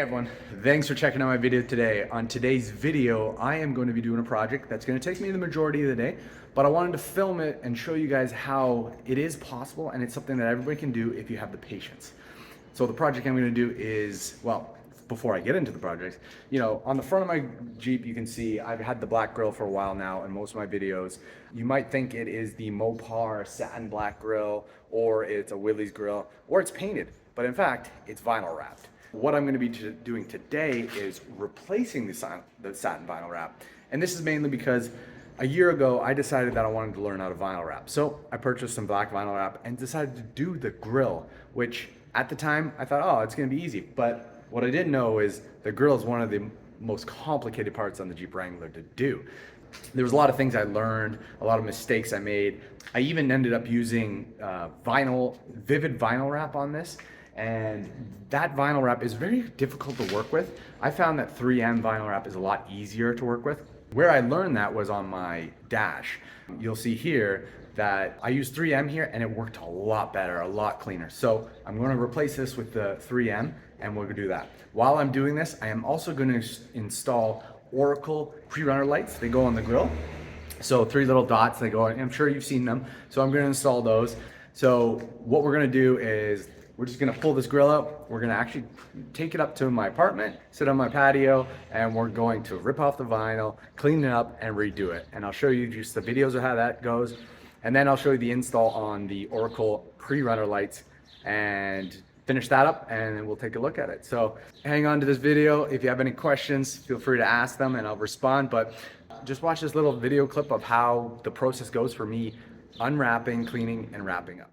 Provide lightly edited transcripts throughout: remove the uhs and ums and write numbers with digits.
Hey everyone, thanks for checking out my video today. On today's video, I am going to be doing a project that's going to take me the majority of the day, but I wanted to film it and show you guys how it is possible, and it's something that everybody can do if you have the patience. So the project I'm going to do is, well, before I get into the project, on the front of my Jeep, you can see I've had the black grille for a while now in most of my videos. You might think it is the Mopar satin black grille, or it's a Willys grille, or it's painted, but in fact, it's vinyl wrapped. What I'm going to be doing today is replacing the satin vinyl wrap. And this is mainly because a year ago, I decided that I wanted to learn how to vinyl wrap. So I purchased some black vinyl wrap and decided to do the grille, which at the time I thought, oh, it's going to be easy. But what I didn't know is the grille is one of the most complicated parts on the Jeep Wrangler to do. There was a lot of things I learned, a lot of mistakes I made. I even ended up using vivid vinyl wrap on this. And that vinyl wrap is very difficult to work with. I found that 3M vinyl wrap is a lot easier to work with. Where I learned that was on my dash. You'll see here that I used 3M here and it worked a lot better, a lot cleaner. So I'm going to replace this with the 3M and we're going to do that. While I'm doing this, I am also going to install Oracle pre-runner lights. They go on the grill. So 3 little dots, they go on. I'm sure you've seen them. So I'm going to install those. So what we're going to do is we're just gonna pull this grill out. We're gonna actually take it up to my apartment, sit on my patio, and we're going to rip off the vinyl, clean it up, and redo it. And I'll show you just the videos of how that goes. And then I'll show you the install on the Oracle pre-runner lights and finish that up, and then we'll take a look at it. So hang on to this video. If you have any questions, feel free to ask them and I'll respond. But just watch this little video clip of how the process goes for me unwrapping, cleaning, and wrapping up.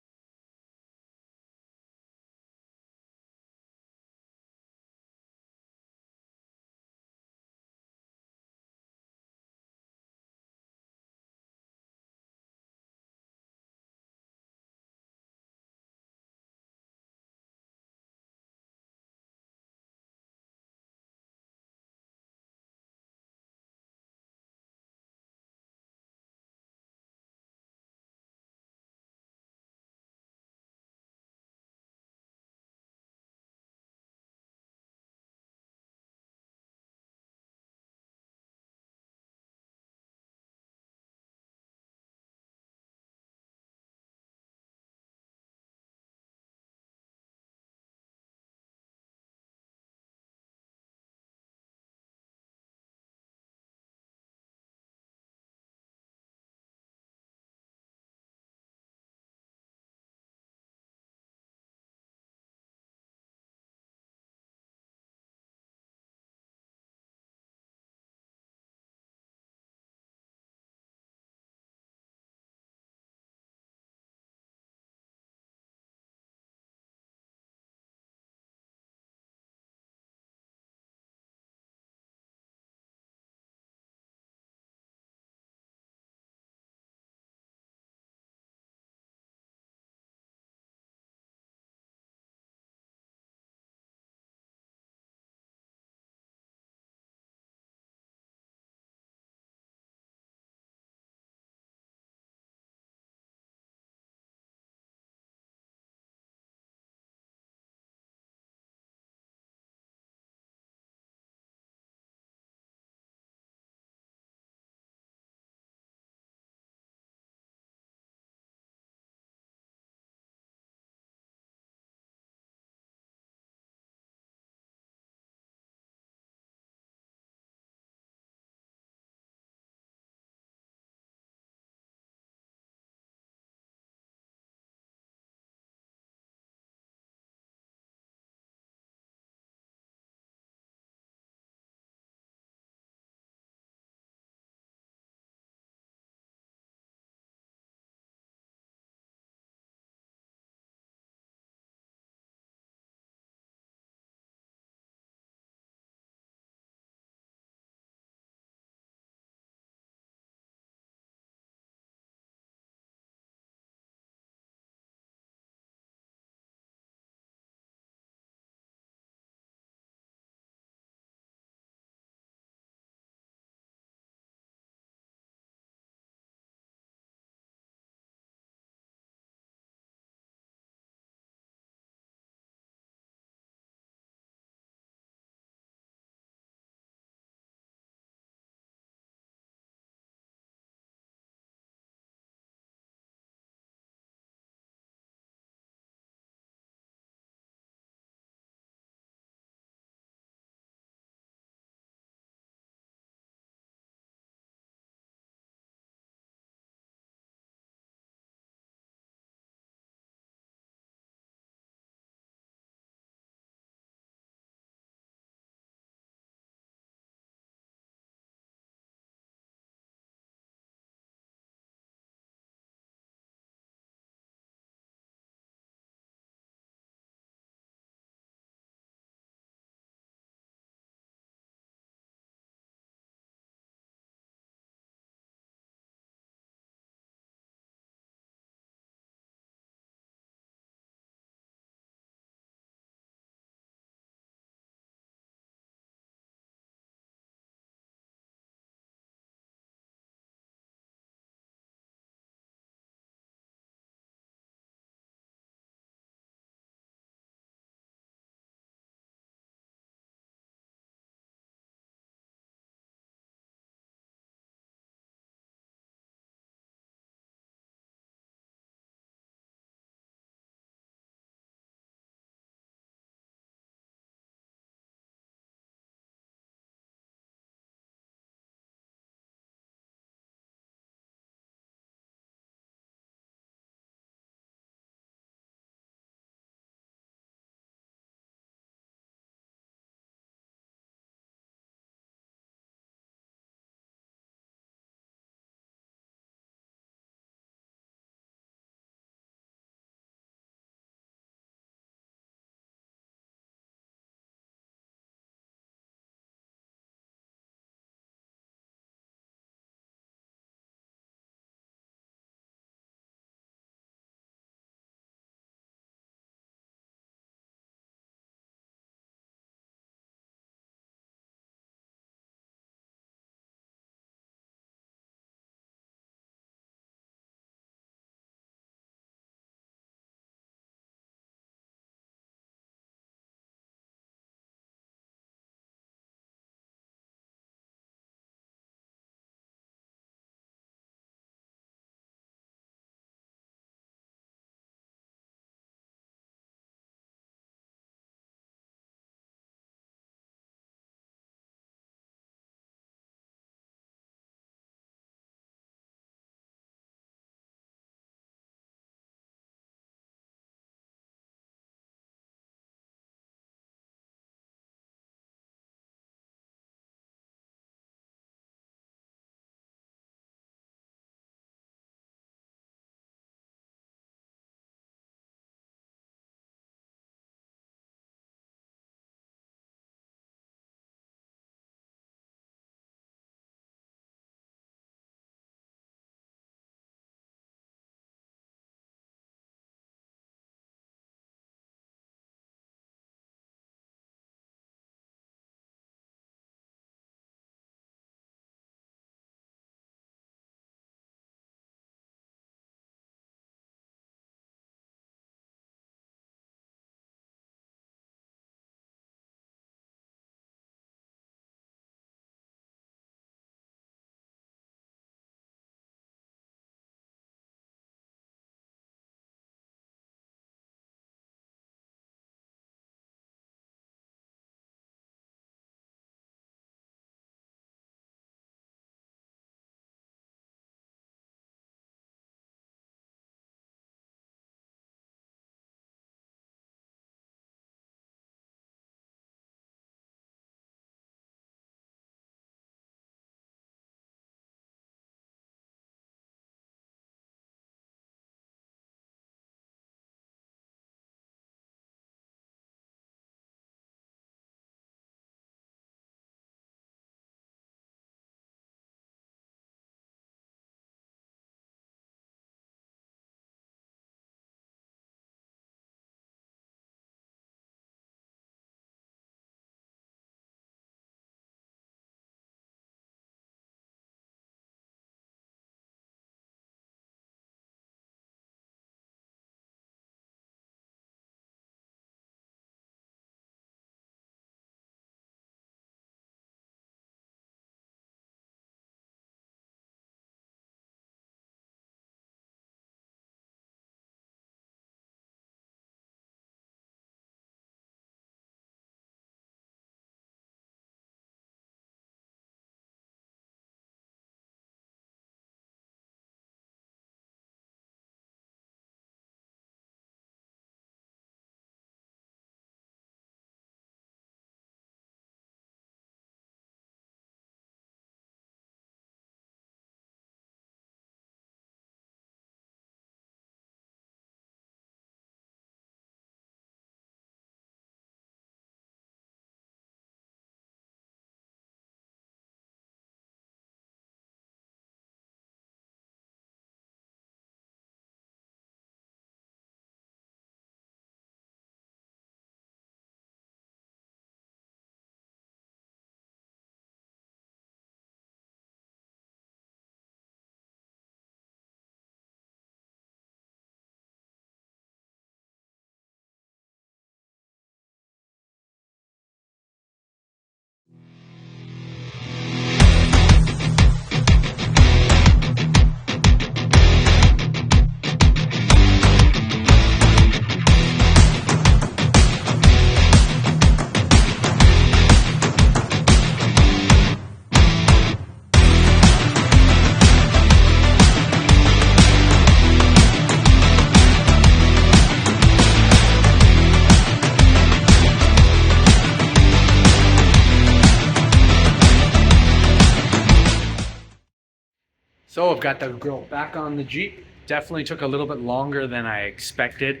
So I've got the grill back on the Jeep. Definitely took a little bit longer than I expected.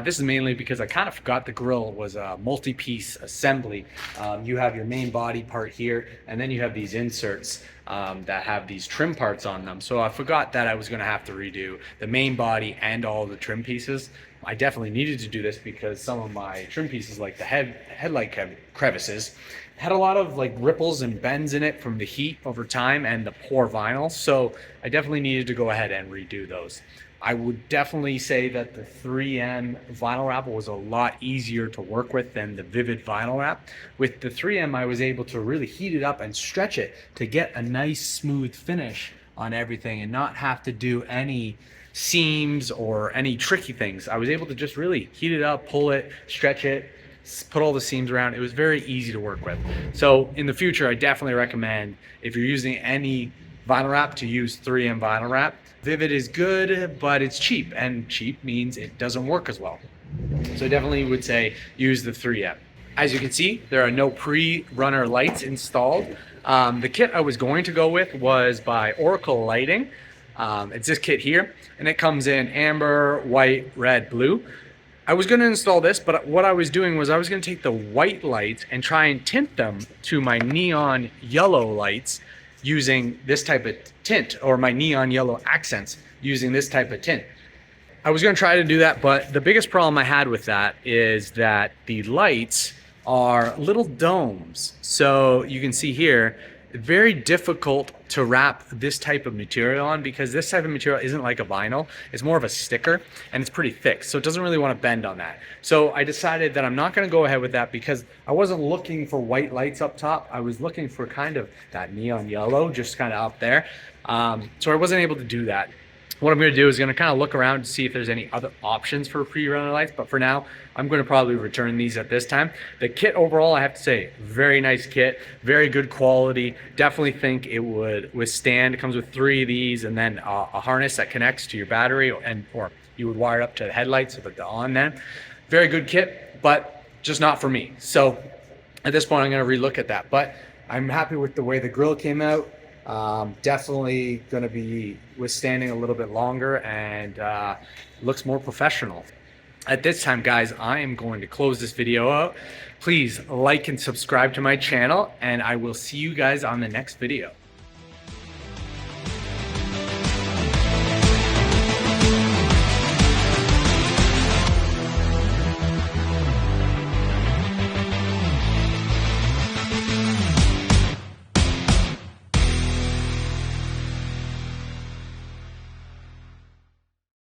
This is mainly because I kind of forgot the grill was a multi-piece assembly. You have your main body part here, and then you have these inserts that have these trim parts on them. So I forgot that I was gonna have to redo the main body and all the trim pieces. I definitely needed to do this because some of my trim pieces, like the headlight crevices, had a lot of like ripples and bends in it from the heat over time and the poor vinyl. So I definitely needed to go ahead and redo those. I would definitely say that the 3M vinyl wrap was a lot easier to work with than the Vivid vinyl wrap. With the 3M, I was able to really heat it up and stretch it to get a nice smooth finish on everything and not have to do any seams or any tricky things. I was able to just really heat it up, pull it, stretch it, put all the seams around. It was very easy to work with. So in the future, I definitely recommend, if you're using any vinyl wrap, to use 3M vinyl wrap. Vivid is good, but it's cheap, and cheap means it doesn't work as well. So I definitely would say use the 3M. As you can see, there are no pre-runner lights installed. The kit I was going to go with was by Oracle Lighting. It's this kit here, and it comes in amber, white, red, blue. I was going to install this, but what I was doing was I was going to take the white lights and try and tint them to my neon yellow lights using this type of tint, or my neon yellow accents using this type of tint. I was going to try to do that, but the biggest problem I had with that is that the lights are little domes. So you can see here, very difficult to wrap this type of material on, because this type of material isn't like a vinyl. It's more of a sticker, and it's pretty thick, so it doesn't really want to bend on that. So I decided that I'm not going to go ahead with that, because I wasn't looking for white lights up top. I was looking for kind of that neon yellow, just kind of up there. So I wasn't able to do that. What I'm going to do is going to kind of look around to see if there's any other options for pre-runner lights, but for now, I'm going to probably return these at this time. The kit overall, I have to say, very nice kit, very good quality. Definitely think it would withstand. It comes with 3 of these, and then a harness that connects to your battery, or you would wire it up to the headlights so that they're on then. Very good kit, but just not for me. So at this point, I'm going to relook at that, but I'm happy with the way the grill came out. Definitely going to be withstanding a little bit longer, and looks more professional. At this time, guys, I am going to close this video out. Please like and subscribe to my channel, and I will see you guys on the next video.